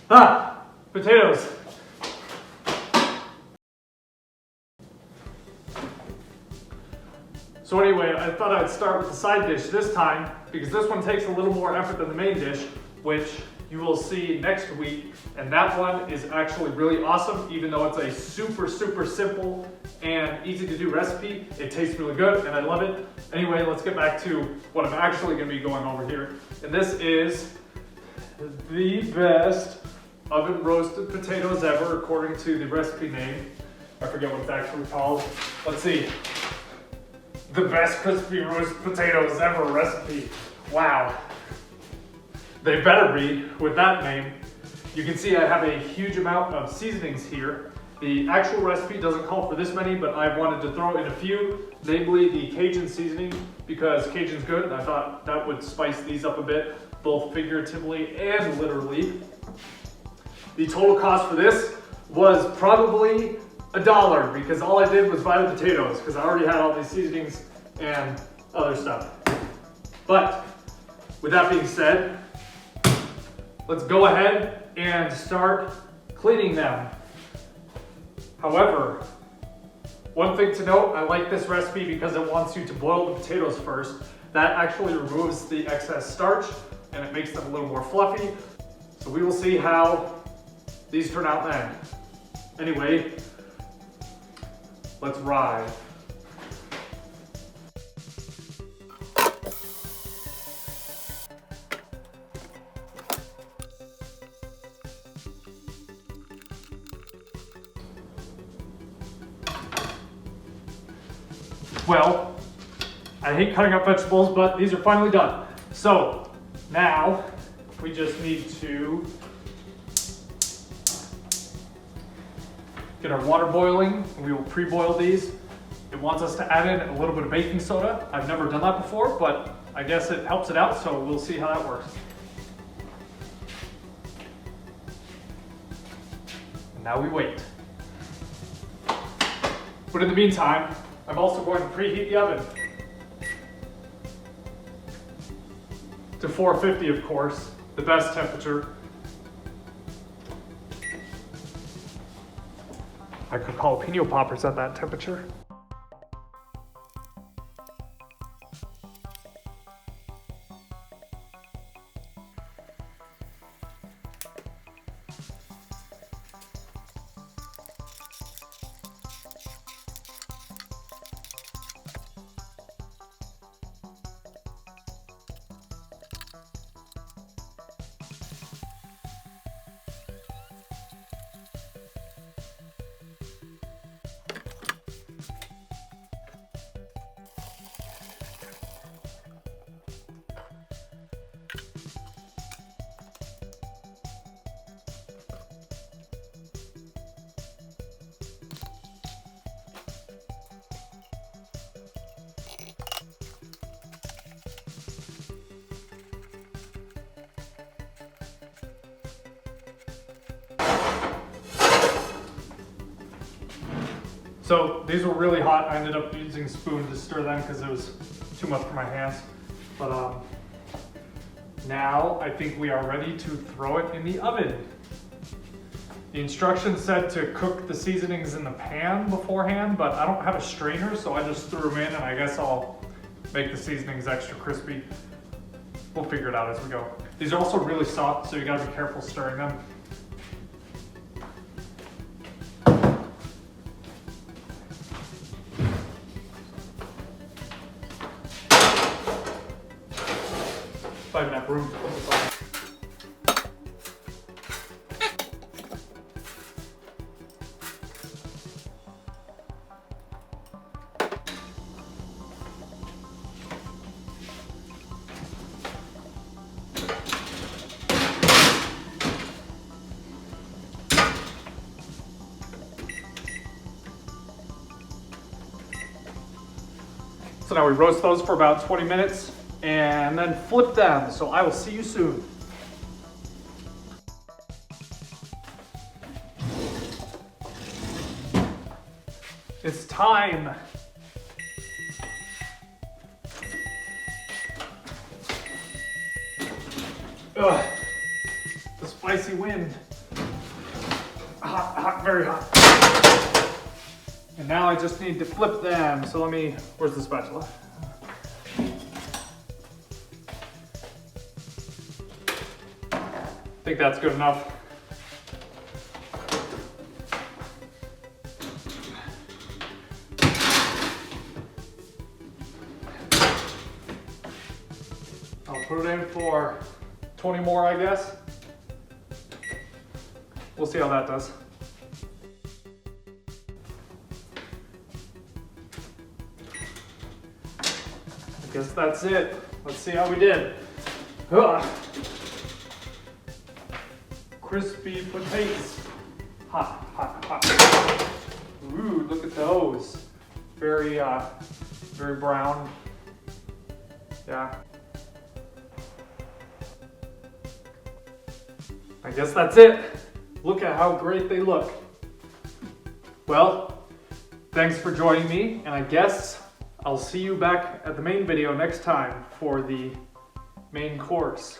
Ah, potatoes. So anyway, I thought I'd start with the side dish this time because this one takes a little more effort than the main dish, which you will see next week. And that one is actually really awesome, even though it's a super simple and easy to do recipe. It tastes really good and I love it. Anyway, let's get back to what I'm actually gonna be going over here. And this is the best oven roasted potatoes ever, according to the recipe name. I forget what it's actually called. Let's see. The best crispy roast potatoes ever recipe. Wow. They better be with that name. You can see I have a huge amount of seasonings here. The actual recipe doesn't call for this many, but I wanted to throw in a few, namely the Cajun seasoning, because Cajun's good, and I thought that would spice these up a bit, both figuratively and literally. The total cost for this was probably $1, because all I did was buy the potatoes, because I already had all these seasonings and other stuff. But with that being said, let's go ahead and start cleaning them. However, one thing to note, I like this recipe because it wants you to boil the potatoes first. That actually removes the excess starch and it makes them a little more fluffy. So we will see how these turn out then. Anyway, let's ride. Well, I hate cutting up vegetables, but these are finally done. So now we just need to get our water boiling. We will pre-boil these. It wants us to add in a little bit of baking soda. I've never done that before, but I guess it helps it out, so we'll see how that works. And now we wait. But in the meantime, I'm also going to preheat the oven to 450, of course, the best temperature. I cook jalapeno poppers at that temperature. So these were really hot. I ended up using a spoon to stir them because it was too much for my hands. But now I think we are ready to throw it in the oven. The instructions said to cook the seasonings in the pan beforehand, but I don't have a strainer, so I just threw them in, and I guess I'll make the seasonings extra crispy. We'll figure it out as we go. These are also really soft, so you gotta be careful stirring them. I have enough room to put this on. So now we roast those for about 20 minutes. And then flip them. So I will see you soon. It's time. Ugh, the spicy wind. hot, hot, very hot. And now I just need to flip them. So let me, where's the spatula? I think that's good enough. I'll put it in for 20 more, I guess. We'll see how that does. I guess that's it. Let's see how we did. Ugh. Crispy potatoes. Hot, hot, hot. Ooh, look at those. Very, very brown. Yeah. I guess that's it. Look at how great they look. Well, thanks for joining me, and I guess I'll see you back at the main video next time for the main course.